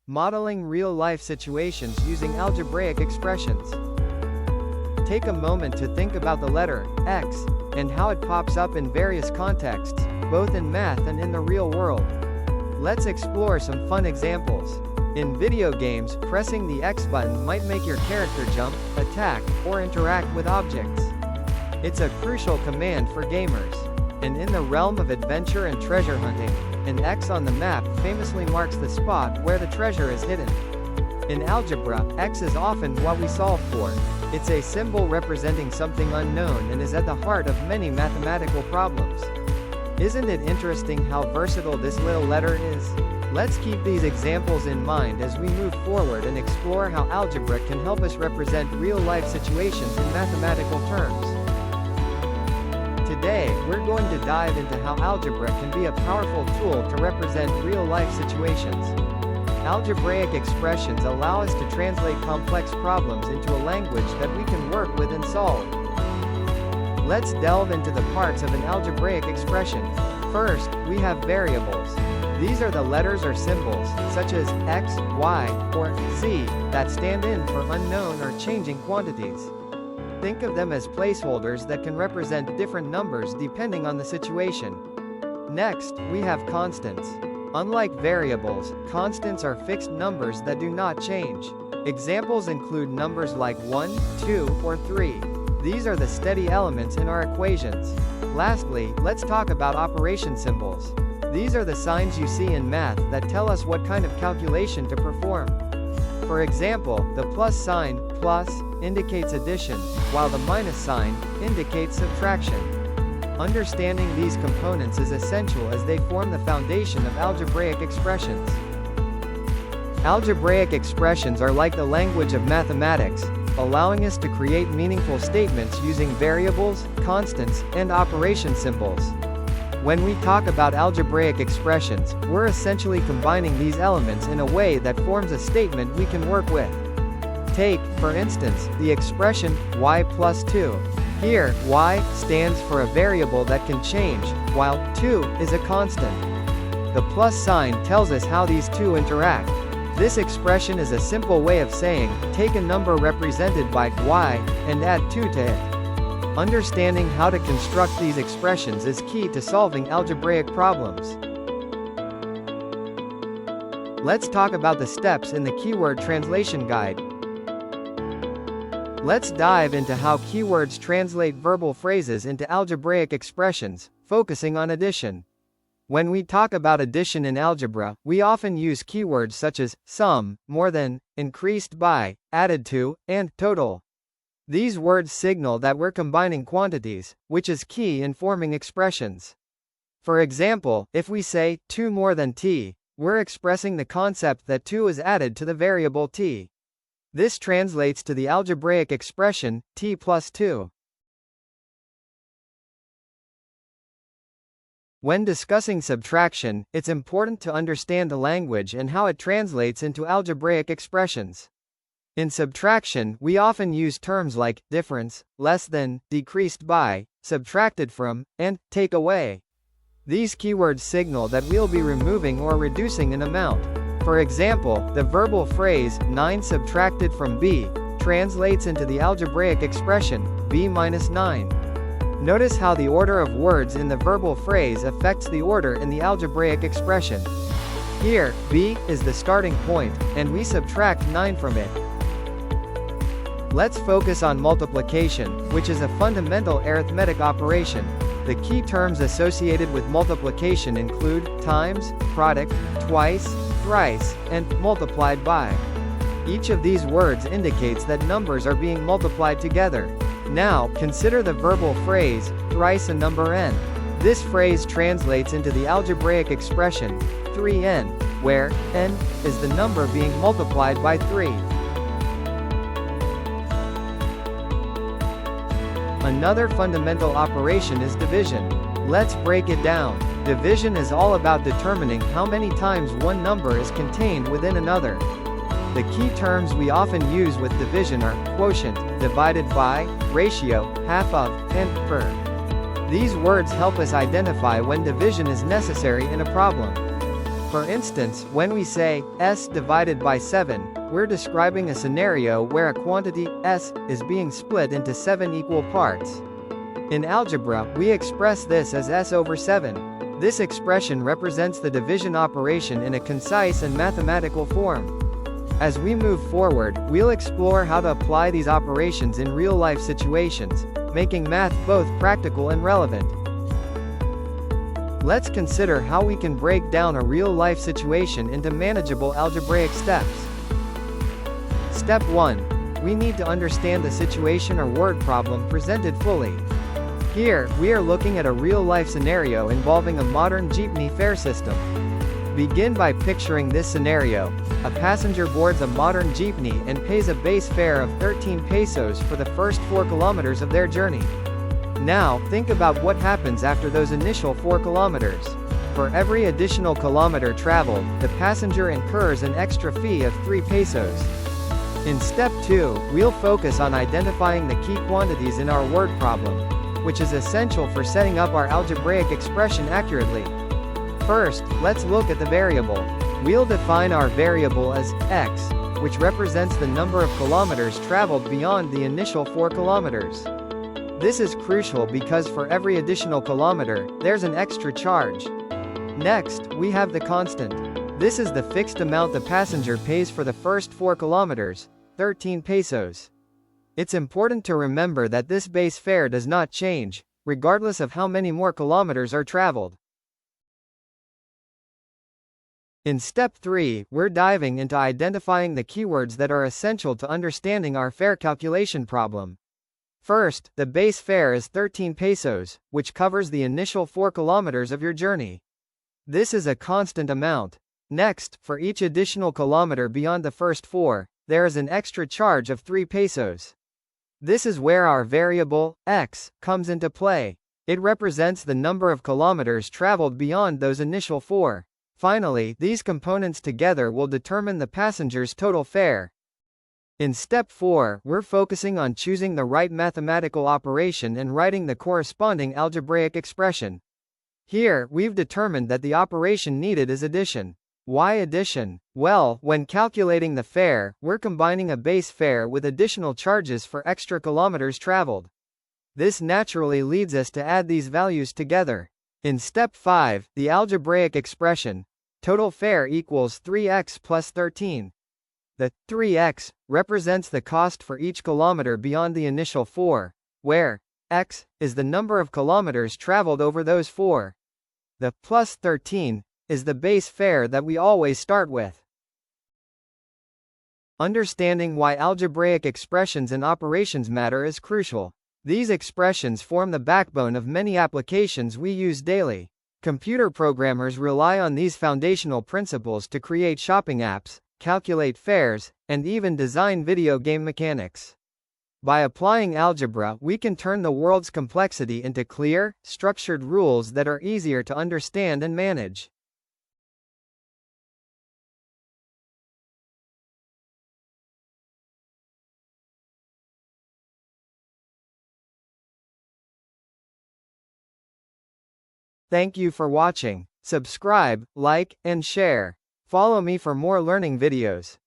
Modeling real-life situations using algebraic expressions. Take a moment to think about the letter X and how it pops up in various contexts, both in math and in the real world. Let's explore some fun examples. In video games, pressing the X button might make your character jump, attack, or interact with objects. It's a crucial command for gamers. And in the realm of adventure and treasure hunting, an X on the map famously marks the spot where the treasure is hidden. In algebra, X is often what we solve for. It's a symbol representing something unknown and is at the heart of many mathematical problems. Isn't it interesting how versatile this little letter is? Let's keep these examples in mind as we move forward and explore how algebra can help us represent real-life situations in mathematical terms. Today, we're going to dive into how algebra can be a powerful tool to represent real-life situations. Algebraic expressions allow us to translate complex problems into a language that we can work with and solve. Let's delve into the parts of an algebraic expression. First, we have variables. These are the letters or symbols, such as x, y, or z, that stand in for unknown or changing quantities. Think of them as placeholders that can represent different numbers depending on the situation. Next, we have constants. Unlike variables, constants are fixed numbers that do not change. Examples include numbers like 1, 2, or 3. These are the steady elements in our equations. Lastly, let's talk about operation symbols. These are the signs you see in math that tell us what kind of calculation to perform. For example, the plus sign, plus, indicates addition, while the minus sign indicates subtraction. Understanding these components is essential as they form the foundation of algebraic expressions. Algebraic expressions are like the language of mathematics, allowing us to create meaningful statements using variables, constants, and operation symbols. When we talk about algebraic expressions, we're essentially combining these elements in a way that forms a statement we can work with. Take, for instance, the expression y plus 2. Here, y stands for a variable that can change, while 2 is a constant. The plus sign tells us how these two interact. This expression is a simple way of saying, take a number represented by y and add 2 to it. Understanding how to construct these expressions is key to solving algebraic problems. Let's talk about the steps in the keyword translation guide. Let's dive into how keywords translate verbal phrases into algebraic expressions, focusing on addition. When we talk about addition in algebra, we often use keywords such as sum, more than, increased by, added to, and total. These words signal that we're combining quantities, which is key in forming expressions. For example, if we say 2 more than t, we're expressing the concept that 2 is added to the variable t. This translates to the algebraic expression t plus 2. When discussing subtraction, it's important to understand the language and how it translates into algebraic expressions. In subtraction, we often use terms like difference, less than, decreased by, subtracted from, and take away. These keywords signal that we'll be removing or reducing an amount. For example, the verbal phrase 9 subtracted from b translates into the algebraic expression b minus 9. Notice how the order of words in the verbal phrase affects the order in the algebraic expression. Here, b is the starting point, and we subtract 9 from it. Let's focus on multiplication, which is a fundamental arithmetic operation. The key terms associated with multiplication include times, product, twice, thrice, and multiplied by. Each of these words indicates that numbers are being multiplied together. Now, consider the verbal phrase, thrice a number n. This phrase translates into the algebraic expression, 3n, where n is the number being multiplied by 3. Another fundamental operation is division. Let's break it down. Division is all about determining how many times one number is contained within another. The key terms we often use with division are quotient, divided by, ratio, half of, and per. These words help us identify when division is necessary in a problem. For instance, when we say s divided by 7, we're describing a scenario where a quantity, s, is being split into 7 equal parts. In algebra, we express this as s over 7. This expression represents the division operation in a concise and mathematical form. As we move forward, we'll explore how to apply these operations in real-life situations, making math both practical and relevant. Let's consider how we can break down a real-life situation into manageable algebraic steps. Step 1. We need to understand the situation or word problem presented fully. Here, we are looking at a real-life scenario involving a modern jeepney fare system. Begin by picturing this scenario. A passenger boards a modern jeepney and pays a base fare of 13 pesos for the first 4 kilometers of their journey. Now, think about what happens after those initial 4 kilometers. For every additional kilometer traveled, the passenger incurs an extra fee of 3 pesos. In step 2, we'll focus on identifying the key quantities in our word problem, which is essential for setting up our algebraic expression accurately. First, let's look at the variable. We'll define our variable as x, which represents the number of kilometers traveled beyond the initial 4 kilometers. This is crucial because for every additional kilometer, there's an extra charge. Next, we have the constant. This is the fixed amount the passenger pays for the first 4 kilometers, 13 pesos. It's important to remember that this base fare does not change, regardless of how many more kilometers are traveled. In step 3, we're diving into identifying the keywords that are essential to understanding our fare calculation problem. First, the base fare is 13 pesos, which covers the initial 4 kilometers of your journey. This is a constant amount. Next, for each additional kilometer beyond the first 4, there is an extra charge of 3 pesos. This is where our variable, x, comes into play. It represents the number of kilometers traveled beyond those initial 4. Finally, these components together will determine the passenger's total fare. In step 4, we're focusing on choosing the right mathematical operation and writing the corresponding algebraic expression. Here, we've determined that the operation needed is addition. Why addition? Well, when calculating the fare, we're combining a base fare with additional charges for extra kilometers traveled. This naturally leads us to add these values together. In step 5, the algebraic expression, total fare equals 3x plus 13. The 3x represents the cost for each kilometer beyond the initial 4, where x is the number of kilometers traveled over those 4. The plus 13 is the base fare that we always start with. Understanding why algebraic expressions and operations matter is crucial. These expressions form the backbone of many applications we use daily. Computer programmers rely on these foundational principles to create shopping apps, calculate fares, and even design video game mechanics. By applying algebra, we can turn the world's complexity into clear, structured rules that are easier to understand and manage. Thank you for watching. Subscribe, like, and share. Follow me for more learning videos.